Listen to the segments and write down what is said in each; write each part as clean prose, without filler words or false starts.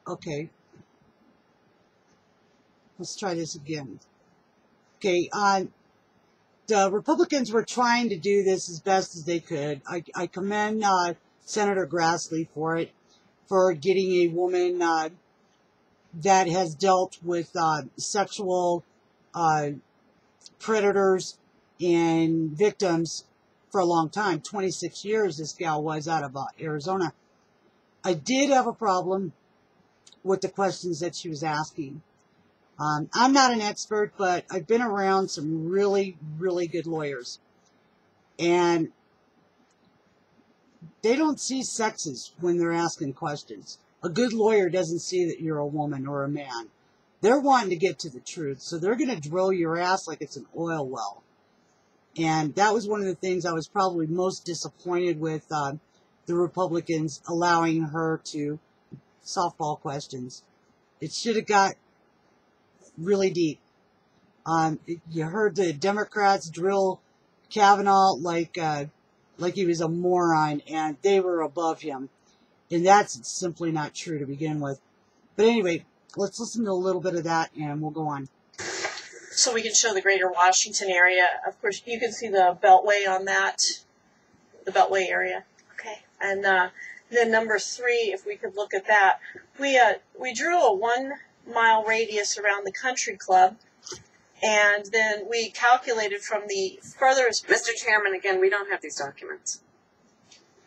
Okay. Let's try this again. Okay, the Republicans were trying to do this as best as they could. I commend Senator Grassley for it, for getting a woman that has dealt with sexual predators and victims for a long time. 26 years this gal was out of Arizona. I did have a problem with the questions that she was asking. I'm not an expert, but I've been around some really, really good lawyers. And they don't see sexes when they're asking questions. A good lawyer doesn't see that you're a woman or a man. They're wanting to get to the truth, so they're going to drill your ass like it's an oil well. And that was one of the things I was probably most disappointed with the Republicans allowing her to softball questions. It should have got really deep. You heard the Democrats drill Kavanaugh like he was a moron, and they were above him. And that's simply not true to begin with. But anyway, let's listen to a little bit of that, and we'll go on. So we can show the greater Washington area. Of course, you can see the Beltway on that, the Beltway area. Okay. And then number 3, if we could look at that, we drew a 1-mile radius around the country club, and then we calculated from the furthest... Mr. Chairman, again, we don't have these documents.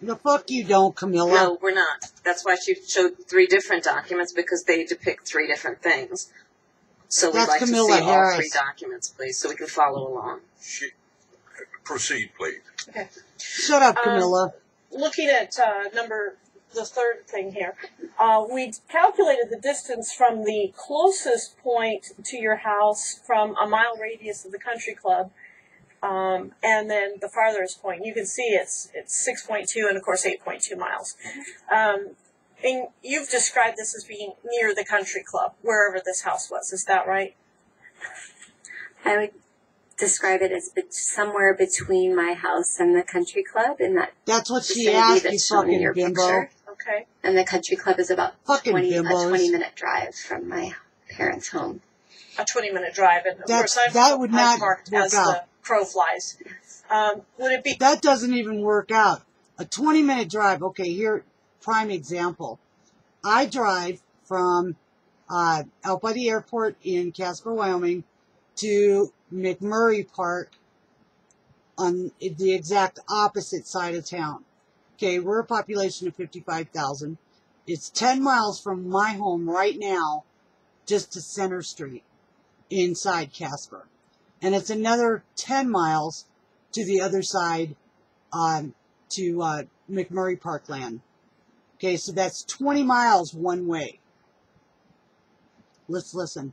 The fuck you don't, Camilla. No, we're not. That's why she showed 3 different documents, because they depict 3 different things. So we'd like Camilla to see Harris. all 3 documents, please, so we can follow along. Proceed, please. Okay. Shut up, Camilla. Looking at the third thing here, we calculated the distance from the closest point to your house from a mile radius of the country club, and then the farthest point. You can see it's 6.2 and, of course, 8.2 miles. And you've described this as being near the country club, wherever this house was. Is that right? I would describe it as somewhere between my house and the country club, and that's what she asked you, fucking bimbo. Picture. Okay. And the country club is about a fucking 20-minute drive from my parents' home. A 20-minute drive, and of course that would not marked work as out. the crow flies. Would it be? That doesn't even work out. A 20-minute drive. Okay, here, prime example. I drive from out by the airport in Casper, Wyoming, to McMurray Park on the exact opposite side of town. Okay, we're a population of 55,000. It's 10 miles from my home right now, just to Center Street, inside Casper. And it's another 10 miles to the other side, to McMurray Parkland. Okay, so that's 20 miles one way. Let's listen.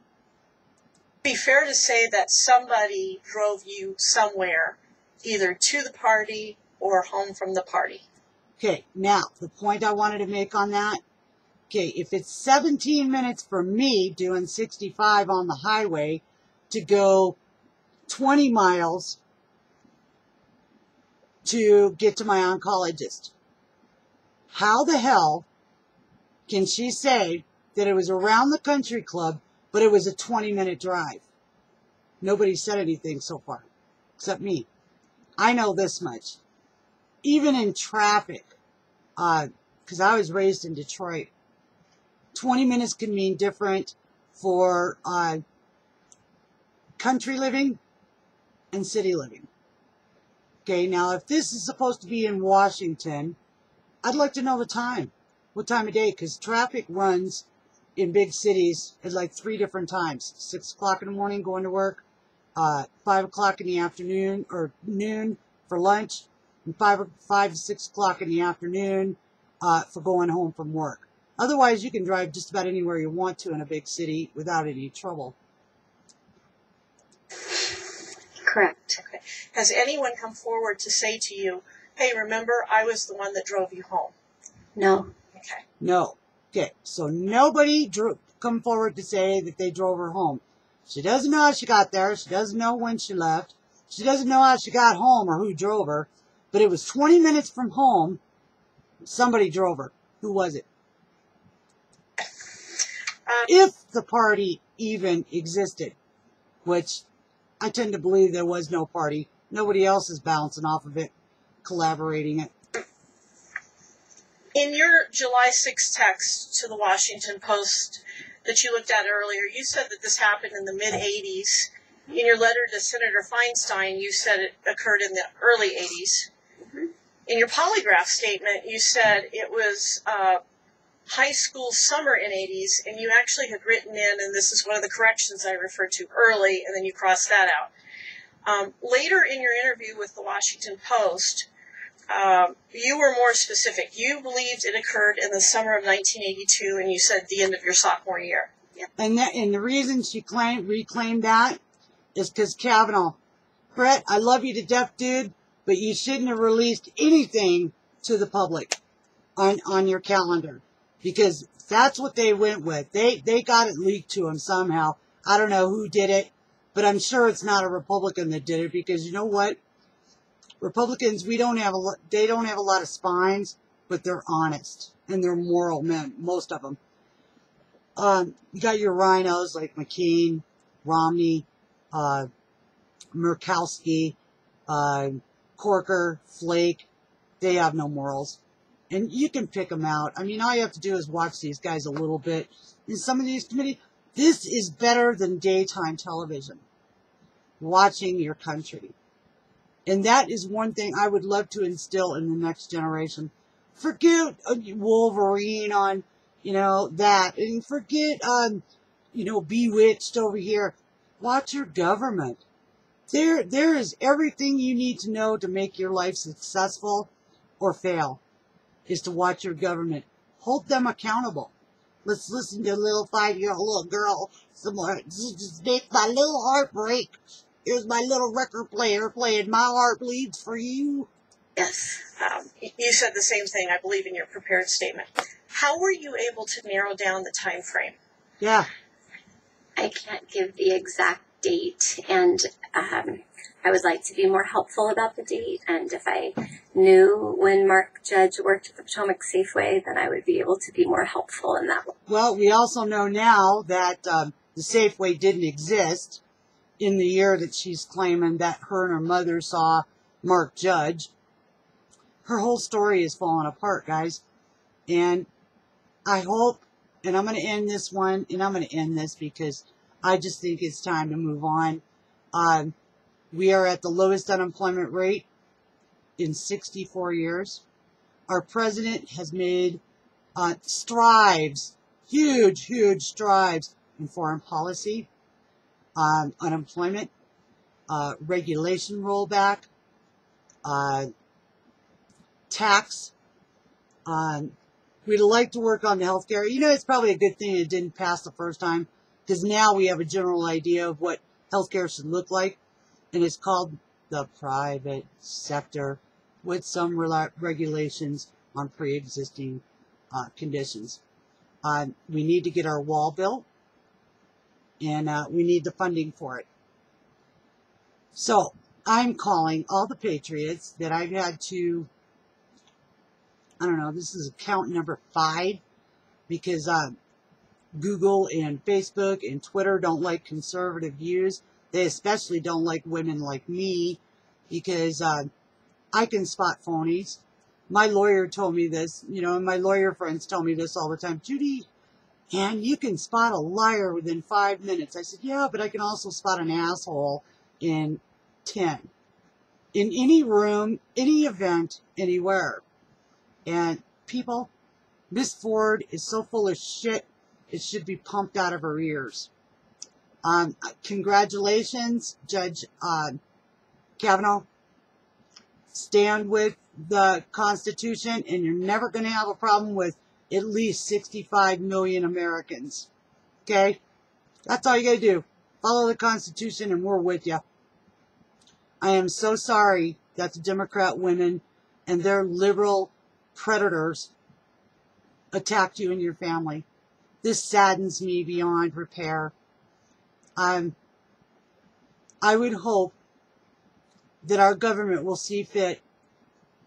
Be fair to say that somebody drove you somewhere, either to the party or home from the party. Okay, now, the point I wanted to make on that, okay, if it's 17 minutes for me doing 65 on the highway to go 20 miles to get to my oncologist, how the hell can she say that it was around the country club, but it was a 20-minute drive? Nobody said anything so far, except me. I know this much. Even in traffic, because I was raised in Detroit, 20 minutes can mean different for country living and city living. Okay, now if this is supposed to be in Washington, I'd like to know the time. What time of day? Because traffic runs in big cities at like 3 different times. 6 o'clock in the morning going to work, 5 o'clock in the afternoon, or noon for lunch, and 5 to 6 o'clock in the afternoon for going home from work. Otherwise, you can drive just about anywhere you want to in a big city without any trouble. Correct. Okay. Has anyone come forward to say to you, hey, remember, I was the one that drove you home? No. Okay. No. Okay, so nobody come forward to say that they drove her home. She doesn't know how she got there. She doesn't know when she left. She doesn't know how she got home or who drove her. But it was 20 minutes from home. Somebody drove her. Who was it? if the party even existed, which I tend to believe there was no party. Nobody else is bouncing off of it, collaborating it. In your July 6th text to the Washington Post that you looked at earlier, you said that this happened in the mid-'80s. In your letter to Senator Feinstein, you said it occurred in the early 80s. In your polygraph statement, you said it was high school summer in 80s, and you actually had written in, and this is one of the corrections I referred to early, and then you crossed that out. Later in your interview with the Washington Post, you were more specific. You believed it occurred in the summer of 1982, and you said the end of your sophomore year. And the reason she reclaimed that is because Kavanaugh. Brett, I love you to death, dude, but you shouldn't have released anything to the public on your calendar, because that's what they went with. They got it leaked to them somehow. I don't know who did it, but I'm sure it's not a Republican that did it, because you know what? Republicans, they don't have a lot of spines, but they're honest and they're moral men, most of them. You got your rhinos like McCain, Romney, Murkowski, Corker, Flake. They have no morals. And you can pick them out. I mean, all you have to do is watch these guys a little bit. In some of these committees, this is better than daytime television. Watching your country. And that is one thing I would love to instill in the next generation. Forget Wolverine on, that. And forget, Bewitched over here. Watch your government. There is everything you need to know to make your life successful or fail, is to watch your government. Hold them accountable. Let's listen to a little 5-year-old little girl somewhere. Just make my little heart break. Here's my little record player playing My Heart Bleeds for You. Yes. You said the same thing, I believe, in your prepared statement. How were you able to narrow down the time frame? Yeah. I can't give the exact date, and I would like to be more helpful about the date, and if I knew when Mark Judge worked at the Potomac Safeway, then I would be able to be more helpful in that way. Well, we also know now that the Safeway didn't exist in the year that she's claiming that her and her mother saw Mark Judge. Her whole story is falling apart, guys. And I hope, and I'm going to end this one, and I'm going to end this because I just think it's time to move on. We are at the lowest unemployment rate in 64 years. Our president has made strides, huge strides in foreign policy, unemployment, regulation rollback, tax. We'd like to work on the health care. It's probably a good thing it didn't pass the first time, because now we have a general idea of what healthcare should look like, and it's called the private sector, with some regulations on pre-existing conditions. We need to get our wall built, and we need the funding for it. So I'm calling all the patriots that I've had to, this is account number 5, because Google and Facebook and Twitter don't like conservative views. They especially don't like women like me, because I can spot phonies. My lawyer told me this, and my lawyer friends tell me this all the time. Judy, and you can spot a liar within 5 minutes. I said, yeah, but I can also spot an asshole in 10. In any room, any event, anywhere. And people, Miss Ford is so full of shit, it should be pumped out of her ears. Congratulations, Judge Kavanaugh. Stand with the Constitution, and you're never going to have a problem with at least 65 million Americans. Okay? That's all you got to do. Follow the Constitution, and we're with you. I am so sorry that the Democrat women and their liberal predators attacked you and your family. This saddens me beyond repair. I would hope that our government will see fit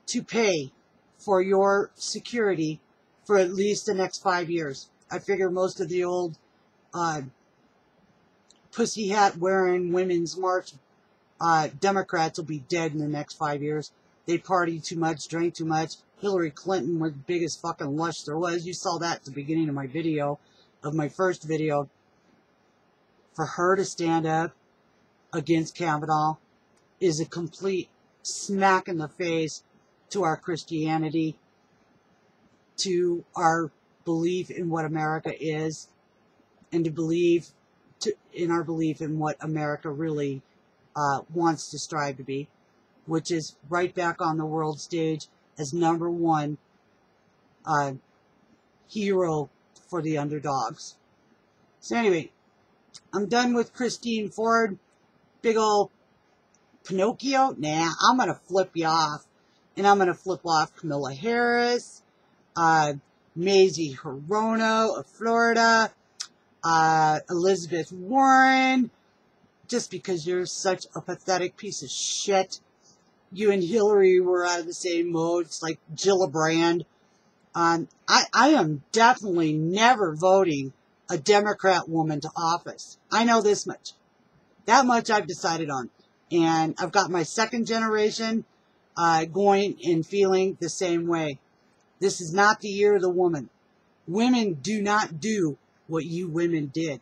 to pay for your security for at least the next 5 years. I figure most of the old pussy hat wearing women's march Democrats will be dead in the next 5 years. They partied too much, drank too much. Hillary Clinton was the biggest fucking lush there was. You saw that at the beginning of my video, of my first video. For her to stand up against Kavanaugh is a complete smack in the face to our Christianity, to our belief in what America is, and in our belief in what America really wants to strive to be, which is right back on the world stage as #1 hero for the underdogs. So anyway, I'm done with Christine Ford. Big ol' Pinocchio? Nah, I'm going to flip you off. And I'm going to flip off Kamala Harris, Mazie Hirono of Florida, Elizabeth Warren, just because you're such a pathetic piece of shit. You and Hillary were out of the same mode. It's like Gillibrand. I am definitely never voting a Democrat woman to office. I know this much. That much I've decided on. And I've got my second generation going and feeling the same way. This is not the year of the woman. Women do not do what you women did.